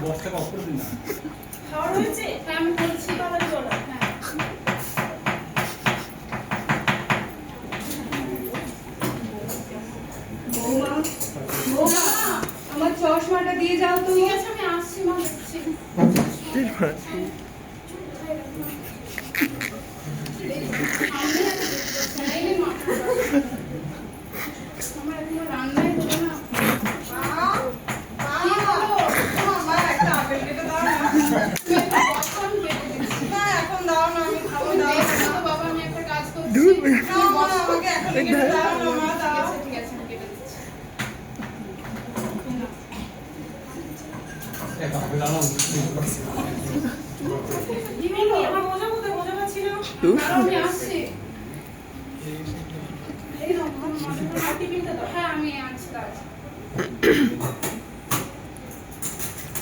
বস্তাটা অফ করে দিন না। খাওয়া হয়েছে? হ্যাঁ আমি বলছি তাহলে চলো। হ্যাঁ আমার চশমাটা দিয়ে যাও তো। ঠিক আছে আমি আসছি, মা দেখছি। আমার এখনো রান্নাই হলো না। এখন দাও না, আমি খাবো। দাও বাবা আমি একটা কাজ করছি। আমাকে এখন কেটে দাও না, মা দাও। ঠিক আছে আমি কেটে দিচ্ছি। আমার মোজা কোথায়? মোজাটা ছিল। দাঁড়াও, আমি আসছি। এই নাও, আমার মাথাটা টিফিনটা দাও। হ্যাঁ আমি আসছি, দাঁড়াও।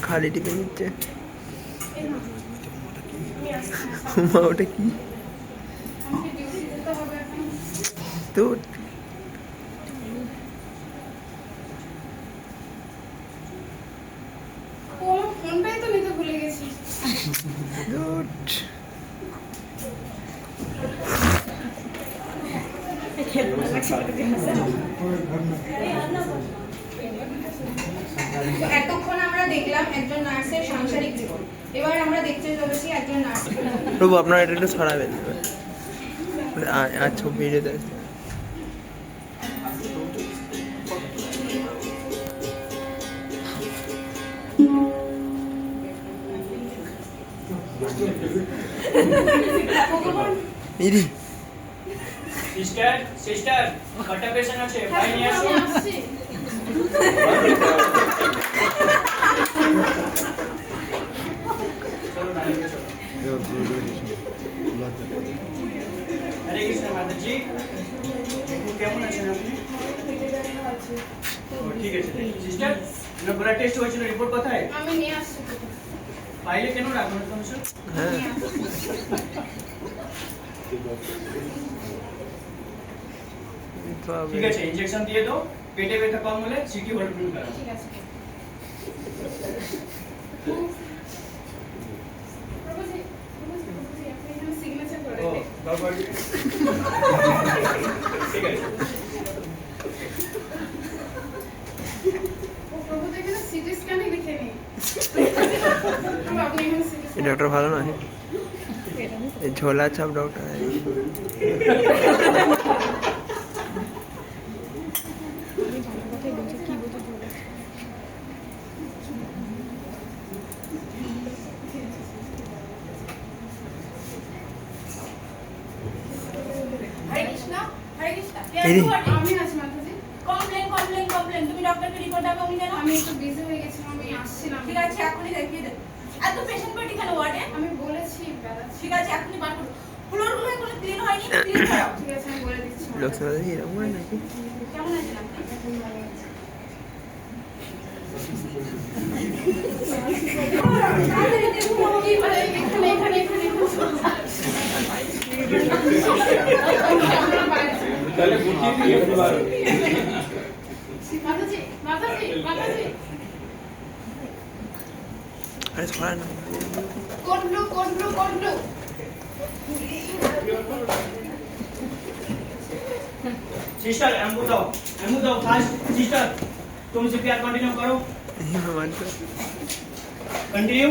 খালি টিপে নিচ্ছে। এই নাও। আমি আসছি। মা ওটা কি? আমাকে ডিউটি যেতে হবে এখন। তো ও আমার ফোনটাই তো নিতে ভুলে গেছি। এতক্ষণ আমরা দেখলাম একজন নার্সের সাংসারিক জীবন, এবার আমরা দেখতে চলেছি একজন নার্স। প্রভু আপনারা এটা একটু ছড়াবেন আচ্ছা ভিডিওতে ইরি সিস্টার সিস্টার কটা পেশেন্ট আছে ভাই নিয়ে আসো। আমি আসছি। চলো নাইকে চলো। হরে কৃষ্ণ মাতাজি, দেখুন কেমন আছেন আপনি? ও ঠিক আছে সিস্টার, না ব্লাড টেস্ট হয়েছিল, রিপোর্ট কোথায়? আমি নিয়ে আসছি। ফাইলে কেন রাখুন তো স্যার? হ্যাঁ ঠিক আছে ইনজেকশন দিয়ে দাও, পেটে ব্যথা কম হলে সিটি হোল্ড করাও। ঠিক আছে। প্রভুজি, আপনি এখানে সিগনেচার করে ও দিন। বাবা ঠিক আছে। ও প্রভু তো এখানে সিটি স্ক্যানে লিখে নি। আপনি এখানে সিটি এই ডক্টর ভালো নয়, এই ঝোলা ছাপ ডক্টর। হরে কৃষ্ণ, হরে কৃষ্ণ। এরি আমি আছি মাতাজি। কমপ্লেন, তুমি ডক্টরকে রিপোর্ট দেখাওনি কেন? আমি একটু বিজি হয়ে গেছিলাম, আমি আসছিলাম। ঠিক আছে, এখনই দেখিয়ে দেব। এত পেশেন্ট পার্টি কেন ওয়ার্ডে? আমি বলেছি বেড়াচ্ছি। ঠিক আছে, এখনই বার করো। ফ্লোরগুলো এখনো ক্লিন হয়নি, ক্লিন করো। ঠিক আছে আমি বলে দিচ্ছি। লোকসভা এরকম হয় নাকি? কেমন আছেন আপনি? তাড়াতাড়ি দেখুন। এখানে এখানে এখানে তাহলে গুটিয়ে দিয়ে দিতে পারো। মাতাজি মাতাজি মাতাজি আরে ছড়া না কোটলু কোটলু কোটলু सिस्टर एम्बू दो फास्ट सिस्टर तुम सीपीआर कंटिन्यू करो भगवान को कंटिन्यू